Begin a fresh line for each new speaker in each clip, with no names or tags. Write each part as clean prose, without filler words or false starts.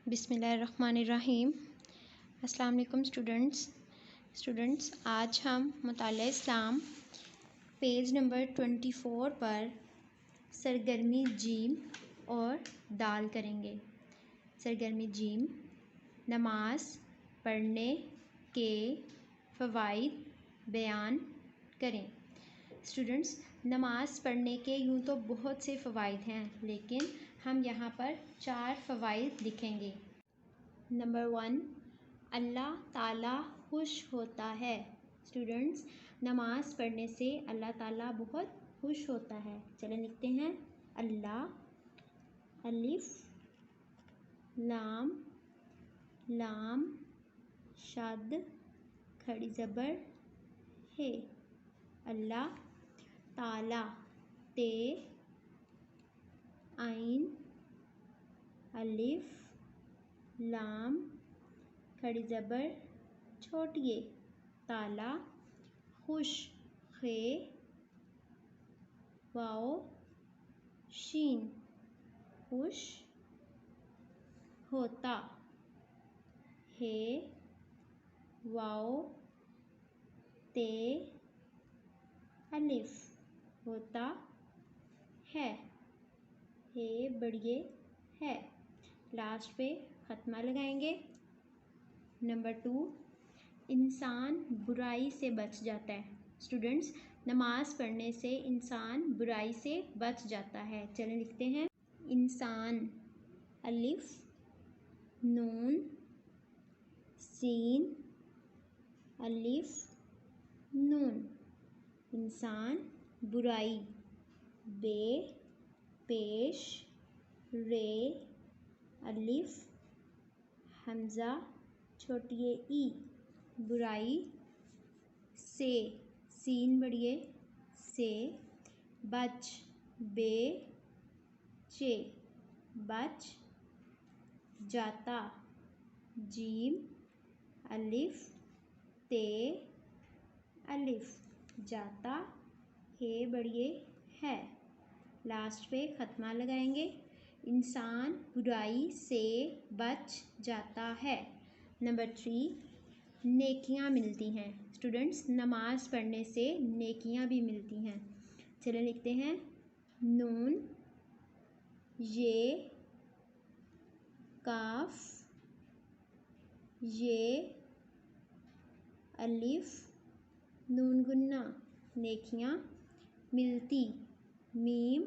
बिस्मिल्लाहिर्रहमानिर्रहीम। अस्सलाम वालेकुम स्टूडेंट्स, आज हम मुताला इस्लाम पेज नंबर 24 पर सरगर्मी जीम और दाल करेंगे। सरगर्मी जीम, नमाज पढ़ने के फ़वाइद बयान करें। स्टूडेंट्स, नमाज पढ़ने के यूँ तो बहुत से फ़वाइद हैं, लेकिन हम यहाँ पर 4 फ़वाइद लिखेंगे। नंबर 1, अल्लाह ताला खुश होता है। स्टूडेंट्स, नमाज पढ़ने से अल्लाह ताला बहुत खुश होता है। चलें लिखते हैं अल्लाह, अलिफ लाम लाम शद खड़ी ज़बर है। अल्लाह ताला, ते आइन अलिफ लाम खड़ी ज़बर छोटी ए, ताला खुश, खे वाओ शीन खुश होता, हे वाओ ते अलिफ होता है, हे बढ़िए है। लास्ट पे ख़त्मा लगाएंगे। नंबर 2, इंसान बुराई से बच जाता है। स्टूडेंट्स, नमाज पढ़ने से इंसान बुराई से बच जाता है। चलें लिखते हैं इंसान, अलिफ नून सीन अलिफ नून, इंसान बुराई, बे पेश रे अलिफ हमज़ा छोटी ई, बुराई से, सीन बढ़िए से, बच बे चे बच जाता, जीम अलिफ ते अलिफ जाता, हे बढ़िए है। लास्ट पे ख़त्मा लगाएंगे। इंसान बुराई से बच जाता है। नंबर 3, नेकियां मिलती हैं। स्टूडेंट्स, नमाज पढ़ने से नेकियां भी मिलती हैं। चलिए लिखते हैं नून ये काफ ये अलिफ नून गुन्ना, नेकियां मिलती, मीम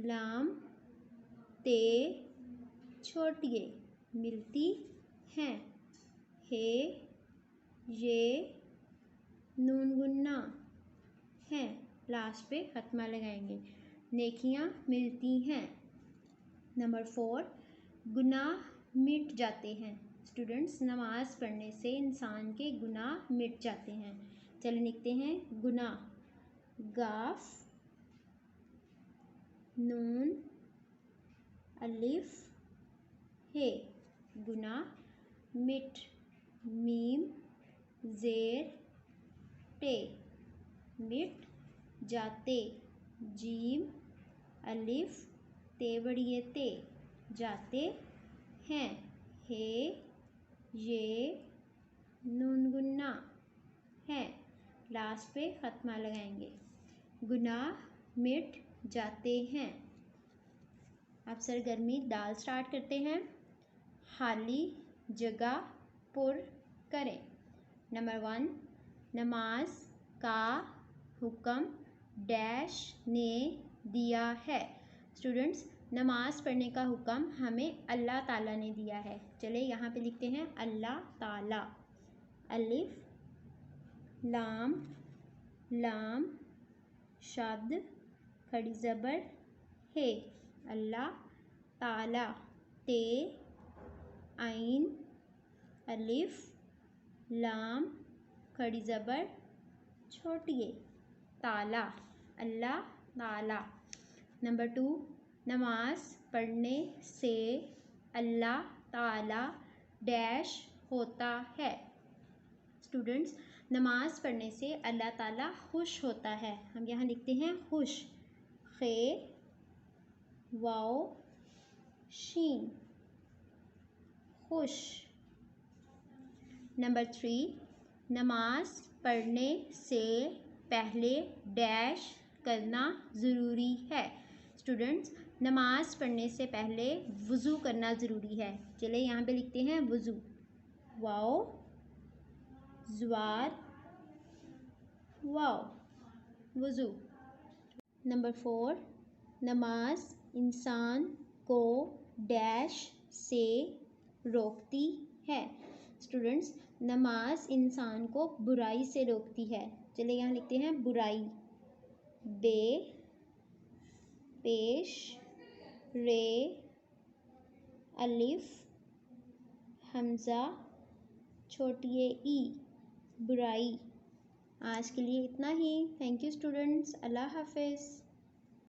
लाम ते छोटी ए, मिलती हैं, हे ये नून गुन्ना है। लास्ट पे ख़त्मा लगाएंगे। नेकियां मिलती हैं। नंबर 4, गुनाह मिट जाते हैं। स्टूडेंट्स, नमाज पढ़ने से इंसान के गुनाह मिट जाते हैं। चलिए लिखते हैं गुनाह, गाफ नून अलिफ हे, गुनाह मिट, मीम ज़ेर टे मिट जाते, जीम अलिफ ते बड़िए ते जाते हैं, हे ये नून गुन्ना है। लास्ट पे ख़त्मा लगाएंगे। गुनाह मिट जाते हैं। अब सरगर्मी दाल स्टार्ट करते हैं। खाली जगह पुर करें। नंबर 1, नमाज का हुक्म डैश ने दिया है। स्टूडेंट्स, नमाज पढ़ने का हुक्म हमें अल्लाह ताला ने दिया है। चलिए यहाँ पे लिखते हैं अल्लाह ताला, अलिफ लाम लाम शद खड़ी ज़बर है, अल्लाह ताला, ते आइन अलिफ लाम खड़ी ज़बर छोटी ए, ताला, अल्लाह ताला। नंबर 2, नमाज पढ़ने से अल्लाह ताला डैश होता है। स्टूडेंट्स, नमाज पढ़ने से अल्लाह ताला खुश होता है। हम यहाँ लिखते हैं खुश, खे वाओ शीन खुश। नंबर 3, नमाज पढ़ने से पहले डैश करना ज़रूरी है। स्टूडेंट्स, नमाज पढ़ने से पहले वज़ू करना ज़रूरी है। चलिए यहाँ पे लिखते हैं वज़ू, वाओ ज़्वार वाओ, वज़ू। नंबर 4, नमाज इंसान को डैश से रोकती है। स्टूडेंट्स, नमाज इंसान को बुराई से रोकती है। चलिए यहाँ लिखते हैं बुराई, बे पेश रे अलिफ हमज़ा छोटी ई, बुराई। आज के लिए इतना ही। थैंक यू स्टूडेंट्स, अल्लाह हाफिज़।